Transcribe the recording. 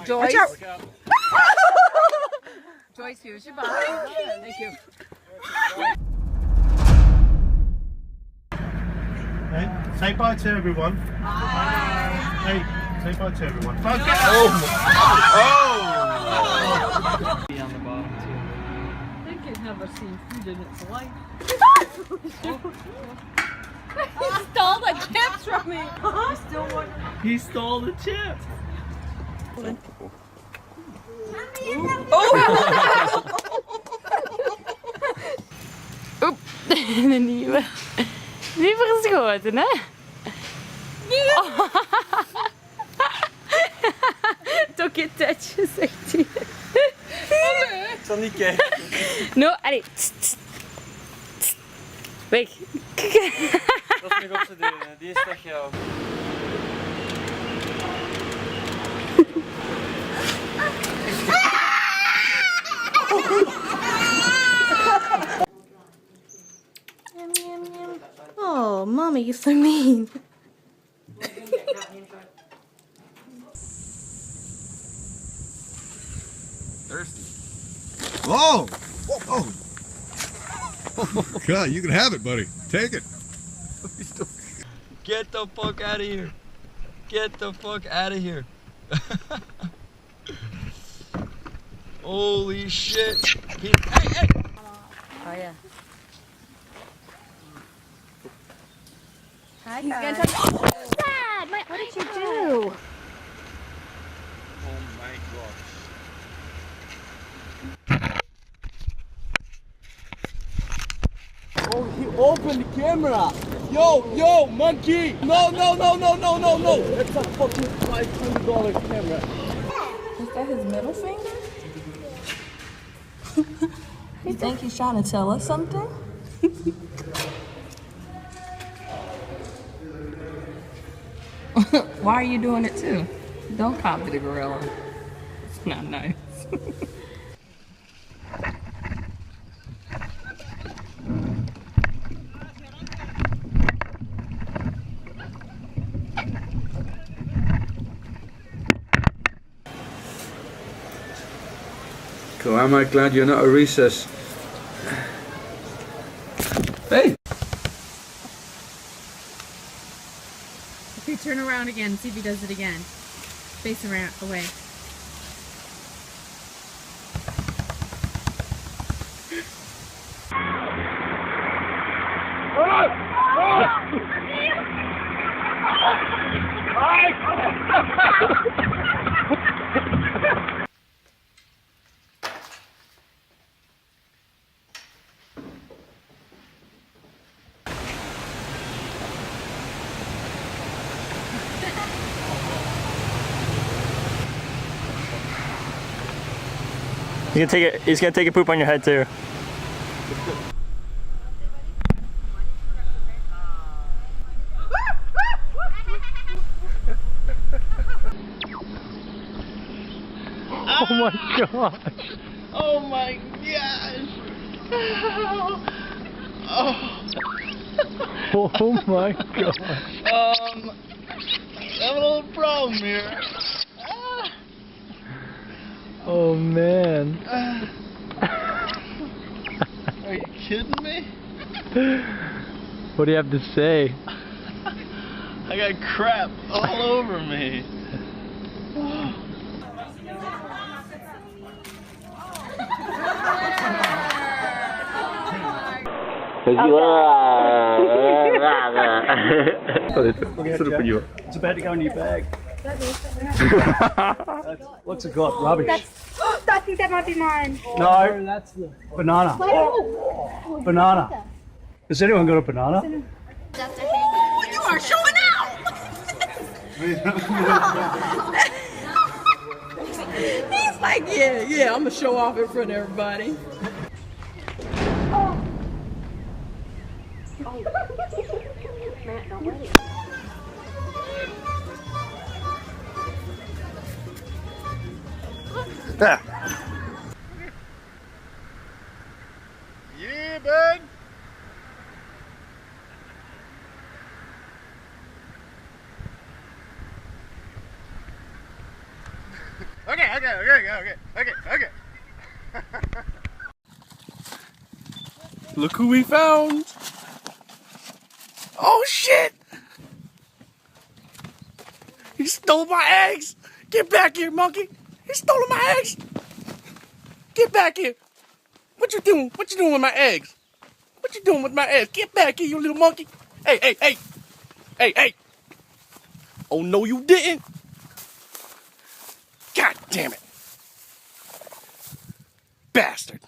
Joyce. Joyce, here's your box. Thank you. Hey, say bye to everyone. Bye. Hey, say bye to everyone. Bye. Oh! Be on the bottom too. They can never seen food in its life. He stole the chips from me. He stole the chips. Oep, de nieuwe. Die verschoten, hè? Toch je tetje, zegt hij. Ik zal niet kijken. No, allee. Weg. Dat is nog op zijn deur, die is weg jou. Oh, mommy, you're so mean. Thirsty. Oh! Oh! God, you can have it, buddy. Take it. Get the fuck out of here. Get the fuck out of here. Holy shit. Hey, hey! Oh, yeah. Hi, He's guys. gonna touch. Dad, what did you do? Oh my gosh. Oh, he opened the camera. Yo, monkey. No. It's a fucking $500 camera. Is that his middle finger? You think he's trying to tell us something? Why are you doing it too? Don't copy the gorilla. It's not nice. Cool, am I glad you're not a recess? Hey! Okay, turn around again. See if he does it again. Face around, away. He's gonna take a poop on your head too. Oh my gosh! Oh my gosh! Oh, Oh my gosh! I have a little problem here. Oh man! Are you kidding me? What do you have to say? I got crap all over me. It's about to go in your bag. What's it got? Rubbish. I think that might be mine. No, that's the banana. Banana. Has anyone got a banana? Oh, you are showing out! He's like, yeah, I'm gonna show off in front of everybody. Matt, don't let it. Yeah, bud. Okay. Look who we found. Oh shit! He stole my eggs! Get back here, monkey! He stole my eggs! Get back here! What you doing? What you doing with my eggs? What you doing with my eggs? Get back here, you little monkey! Hey! Oh no, you didn't! God damn it! Bastard!